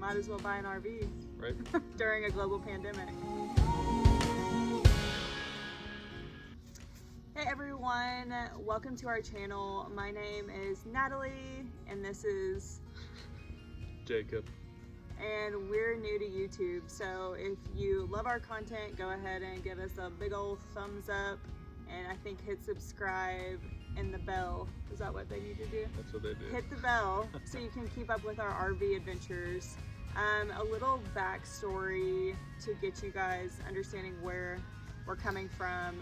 might as well buy an RV. Right. During a global pandemic. Hey everyone, welcome to our channel. My name is Natalie and this is Jacob. And we're new to YouTube, so if you love our content, go ahead and give us a big old thumbs up, and I think hit subscribe and the bell. Is that what they need to do? That's what they do. Hit the bell so you can keep up with our RV adventures. A little backstory to get you guys understanding where we're coming from.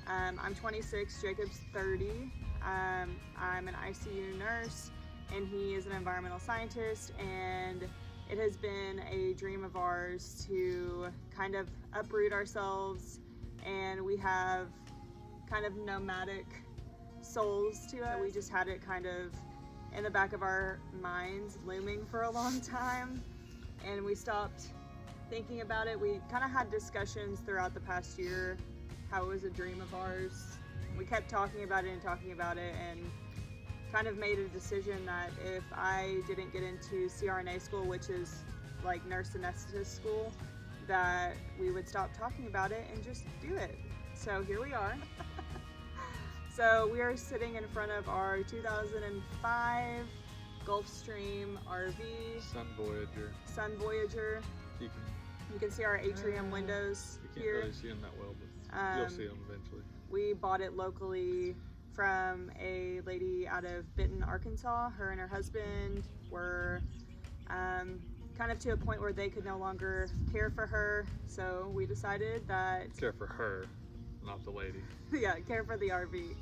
I'm 26, Jacob's 30. I'm an ICU nurse and he is an environmental scientist, and it has been a dream of ours to kind of uproot ourselves, and we have kind of nomadic souls to us. We just had it kind of in the back of our minds looming for a long time, and we stopped thinking about it. We kind of had discussions throughout the past year how it was a dream of ours. We kept talking about it and kind of made a decision that if I didn't get into CRNA school, which is like nurse anesthetist school, that we would stop talking about it and just do it. So here we are. So we are sitting in front of our 2005 Gulfstream RV. Sun Voyager. You can see our atrium windows you can't here. really see them that well, but you'll see them eventually. We bought it locally from a lady out of Benton, Arkansas. Her and her husband were kind of to a point where they could no longer care for her, so we decided that... Care for her, not the lady. Yeah, care for the RV.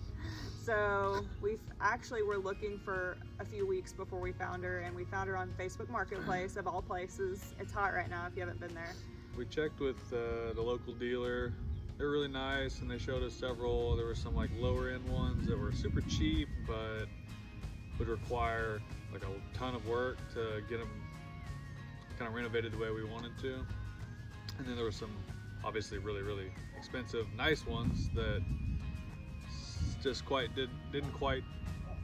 So we actually were looking for a few weeks before we found her, and we found her on Facebook Marketplace, of all places. It's hot right now if you haven't been there. We checked with the local dealer. They're really nice, and they showed us several. There were some like lower end ones that were super cheap, but would require like a ton of work to get them kind of renovated the way we wanted to. And then there were some obviously really expensive, nice ones that just didn't quite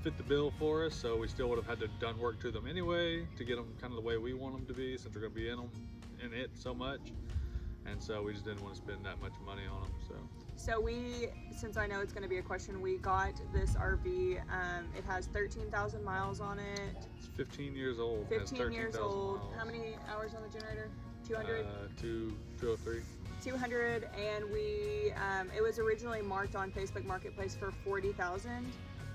fit the bill for us. So we still would have had to done work to them anyway to get them kind of the way we want them to be, since we're going to be in it so much. And so we just didn't want to spend that much money on them. So we, since I know it's going to be a question, we got this RV. It has 13,000 miles on it. It's 15 years old. 15 years old. Miles. How many hours on the generator? 200? 203. 200, and we, it was originally marked on Facebook Marketplace for 40,000.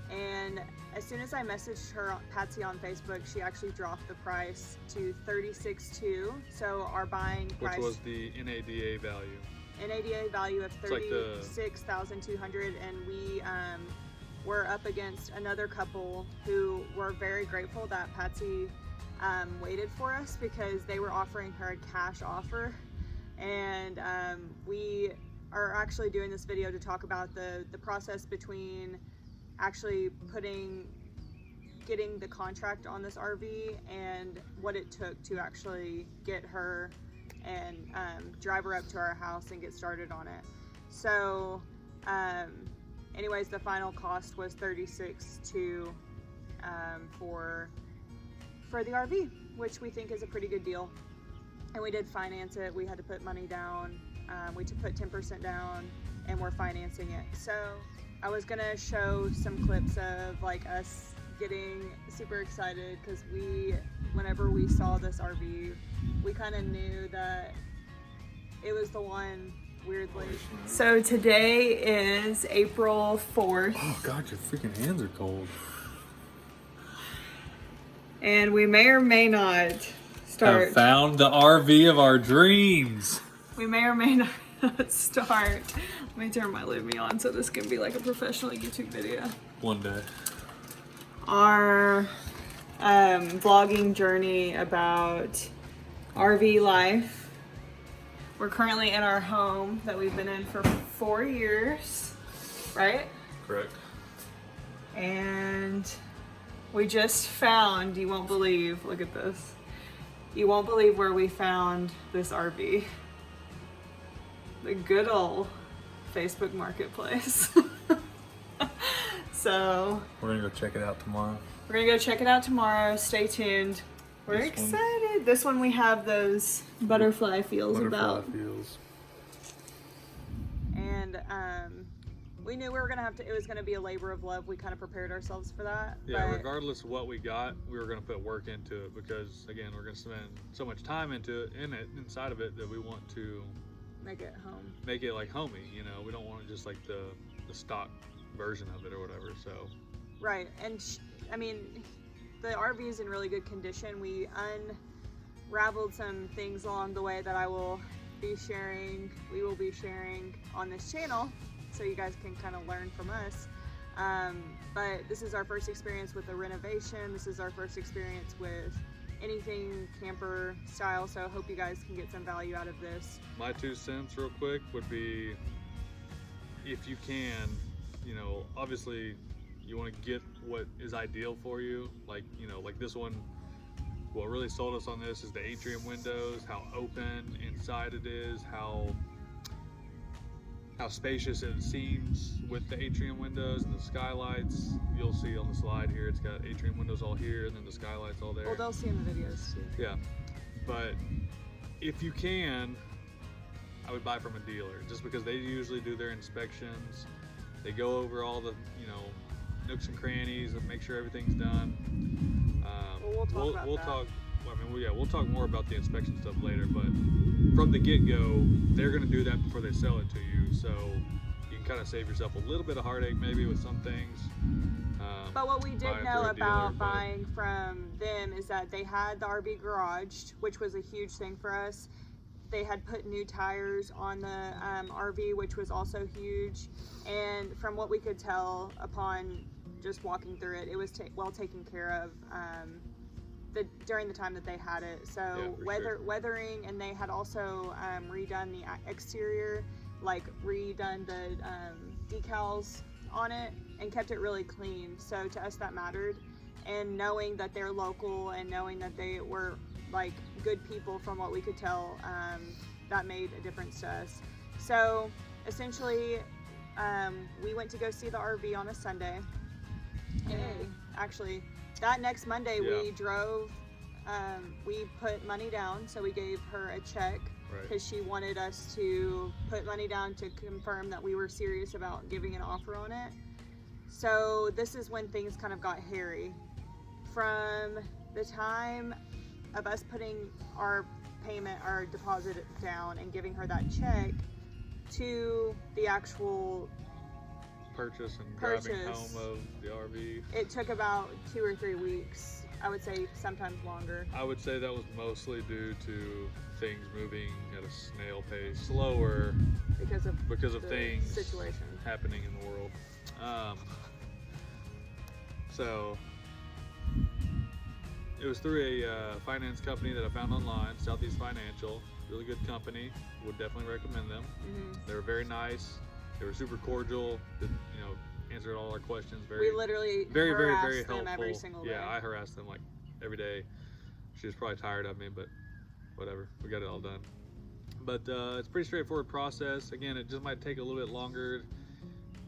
And as soon as I messaged her, Patsy, on Facebook, she actually dropped the price to $36,200. So our buying price, which was the NADA value. NADA value of $36,200, and we were up against another couple who were very grateful that Patsy waited for us, because they were offering her a cash offer. And we are actually doing this video to talk about the process between actually getting the contract on this RV and what it took to actually get her and drive her up to our house and get started on it. So anyways, the final cost was $36,200 for the RV, which we think is a pretty good deal. And we did finance it. We had to put money down. We put 10% down, and we're financing it. So I was gonna show some clips of like us getting super excited, because whenever we saw this RV, we kind of knew that it was the one, weirdly. So today is April 4th. Oh God, your freaking hands are cold. And we may or may not start. Have found the RV of our dreams. We may or may not start. Let me turn my Lumi on so this can be like a professional YouTube video. One day. Our vlogging journey about RV life. We're currently in our home that we've been in for 4 years, right? Correct. And we just found, you won't believe, look at this. You won't believe where we found this RV. The good old Facebook Marketplace. So we're gonna go check it out tomorrow. We're gonna go check it out tomorrow. Stay tuned. We're excited. This one we have those butterfly feels about. Feels. And we knew we were gonna it was gonna be a labor of love. We kind of prepared ourselves for that. Yeah, but regardless of what we got, we were gonna put work into it because again, we're gonna spend so much time into it, inside of it, that we want to make it home. Make it like homey, you know. We don't want it just like the stock version of it or whatever. So. Right, and I mean, the RV is in really good condition. We unraveled some things along the way that we will be sharing on this channel, so you guys can kind of learn from us. But this is our first experience with the renovation. This is our first experience with anything camper style, so I hope you guys can get some value out of this. My 2 cents real quick would be, if you can, you know, obviously you want to get what is ideal for you. Like, you know, like this one, what really sold us on this is the atrium windows, how open inside it is, how spacious it seems with the atrium windows and the skylights. You'll see on the slide here, it's got atrium windows all here and then the skylights all there. Well, they'll see in the videos too. Yeah, but if you can, I would buy from a dealer, just because they usually do their inspections. They go over all the, you know, nooks and crannies and make sure everything's done. We'll talk. We'll talk more about the inspection stuff later. But from the get-go, they're going to do that before they sell it to you, so you can kind of save yourself a little bit of heartache maybe with some things. But what we did know about buying from them is that they had the RV garaged, which was a huge thing for us. They had put new tires on the RV, which was also huge. And from what we could tell upon just walking through it, it was well taken care of during the time that they had it. So yeah, weathering, and they had also redone the exterior, like redone the decals on it and kept it really clean. So to us that mattered. And knowing that they're local and knowing that they were like good people from what we could tell, that made a difference to us. So essentially we went to go see the RV on a Sunday, and actually that next Monday we drove, we put money down, so we gave her a check because she wanted us to put money down to confirm that we were serious about giving an offer on it. So this is when things kind of got hairy. From the time of us putting our deposit down and giving her that check to the actual purchase and driving home of the RV, it took about 2 or 3 weeks. I would say sometimes longer. I would say that was mostly due to things moving at a snail pace, slower because of things situation happening in the world. So it was through a finance company that I found online, Southeast Financial. Really good company. Would definitely recommend them. Mm-hmm. They were very nice. They were super cordial. You know, answered all our questions. We literally very harassed helpful. them every single day. Yeah, I harassed them like every day. She was probably tired of me, but whatever. We got it all done. But it's a pretty straightforward process. Again, it just might take a little bit longer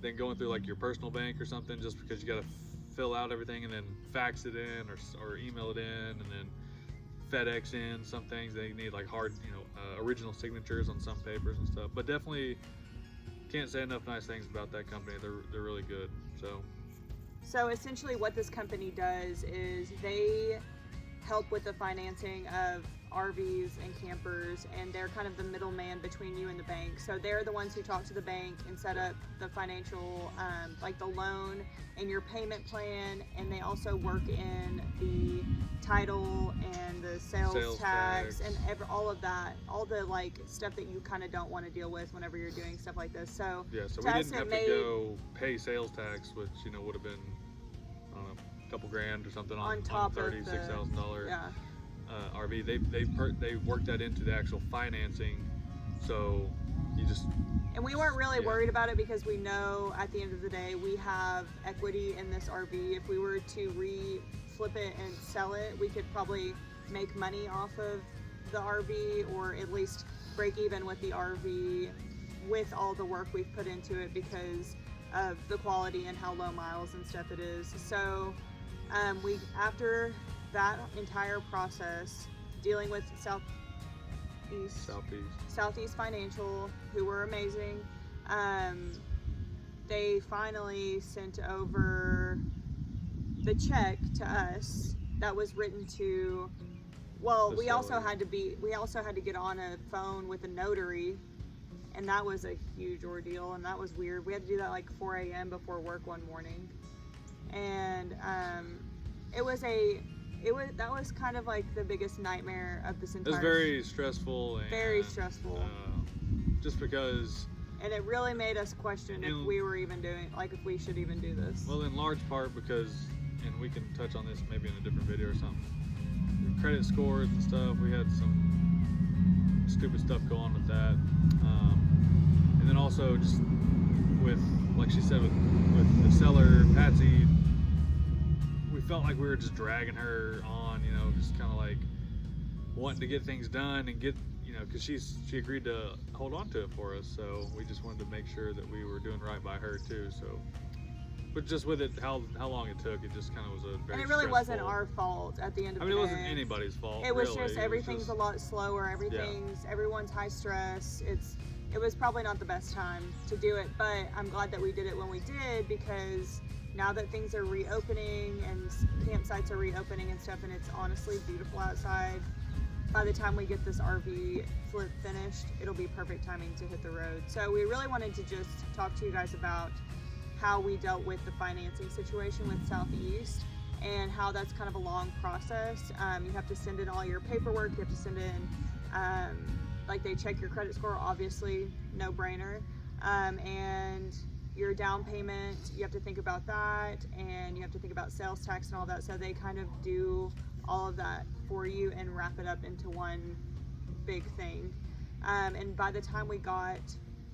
than going through like your personal bank or something, just because you got to fill out everything and then fax it in or email it in and then FedEx in. Some things they need like hard, you know, original signatures on some papers and stuff. But definitely can't say enough nice things about that company. They're really good. So essentially what this company does is they help with the financing of RVs and campers, and they're kind of the middleman between you and the bank. So they're the ones who talk to the bank and set up the financial, like the loan and your payment plan, and they also work in the title and the sales tax and all of that, all the like stuff that you kind of don't want to deal with whenever you're doing stuff like this. So yeah, so we didn't have to go pay sales tax, which, you know, would have been, I don't know, a couple grand or something on top of $36,000 RV. They worked that into the actual financing, so you just. And we weren't really worried about it because we know at the end of the day we have equity in this RV. If we were to flip it and sell it, we could probably make money off of the RV, or at least break even with the RV with all the work we've put into it because of the quality and how low miles and stuff it is. So after that entire process dealing with Southeast Financial, who were amazing. They finally sent over the check to us that was written to, well, we also had to get on a phone with a notary, and that was a huge ordeal, and that was weird. We had to do that like 4 a.m. before work one morning, and that was kind of like the biggest nightmare of this entire. It was very stressful. Very stressful. Just because. And it really made us question if we were even doing, like, if we should even do this. Well, in large part because, and we can touch on this maybe in a different video or something. Credit scores and stuff. We had some stupid stuff go on with that, and then also just with, like she said, with the seller Patsy. We felt like we were just dragging her on, you know, just kind of like wanting to get things done and get, you know, because she agreed to hold on to it for us, so we just wanted to make sure that we were doing right by her too. So, but just with it, how long it took, it just kind of was a very. And it really wasn't our fault at the end of the day. I mean, it wasn't anybody's fault. It was just everything's a lot slower. Everyone's high stress. It was probably not the best time to do it, but I'm glad that we did it when we did, because now that things are reopening and campsites are reopening and stuff, and it's honestly beautiful outside, by the time we get this RV flip finished, it'll be perfect timing to hit the road. So we really wanted to just talk to you guys about how we dealt with the financing situation with Southeast, and how that's kind of a long process. You have to send in all your paperwork, you have to send in, like, they check your credit score, obviously, no brainer, and your down payment, you have to think about that, and you have to think about sales tax and all that. So they kind of do all of that for you and wrap it up into one big thing. And by the time we got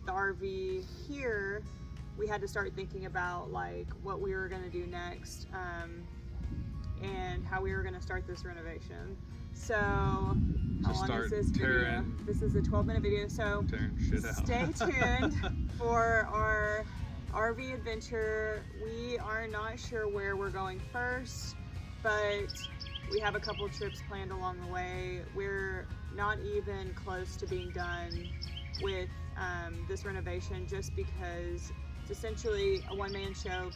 the RV here, we had to start thinking about like what we were going to do next, and how we were going to start this renovation. So how long is this video? This is a 12-minute video, so stay tuned for our RV adventure. We are not sure where we're going first, but we have a couple trips planned along the way. We're not even close to being done with this renovation, just because it's essentially a one-man show.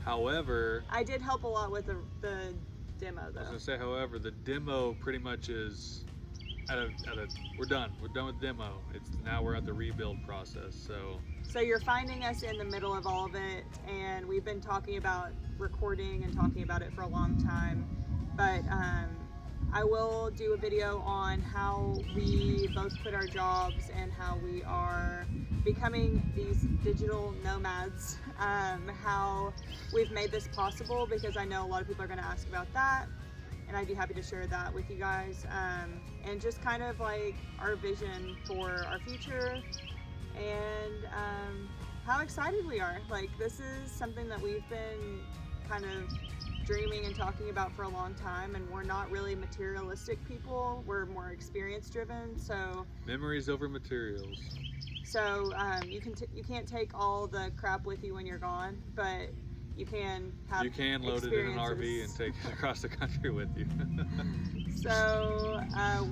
However, I did help a lot with the demo, though. I was gonna say, however, the demo pretty much is we're done with demo. Now we're at the rebuild process. So you're finding us in the middle of all of it, and we've been talking about recording and talking about it for a long time, but I will do a video on how we both quit our jobs and how we are becoming these digital nomads, how we've made this possible, because I know a lot of people are going to ask about that, and I'd be happy to share that with you guys, and just kind of like our vision for our future, and how excited we are. Like, this is something that we've been kind of dreaming and talking about for a long time, and we're not really materialistic people. We're more experience driven. So memories over materials. So you can't take all the crap with you when you're gone, but you can have load it in an RV and take it across the country with you. So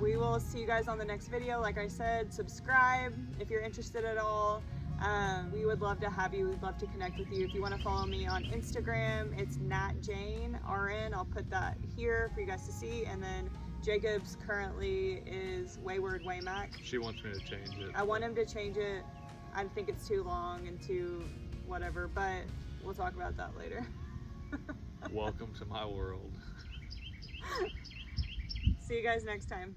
we will see you guys on the next video. Like I said, subscribe if you're interested at all. We would love to have you. We'd love to connect with you. If you want to follow me on Instagram, it's NatJaneRN. I'll put that here for you guys to see. And then Jacob's currently is Wayward Waymac. She wants me to change it. I want him to change it. I think it's too long and too whatever, but we'll talk about that later. Welcome to my world. See you guys next time.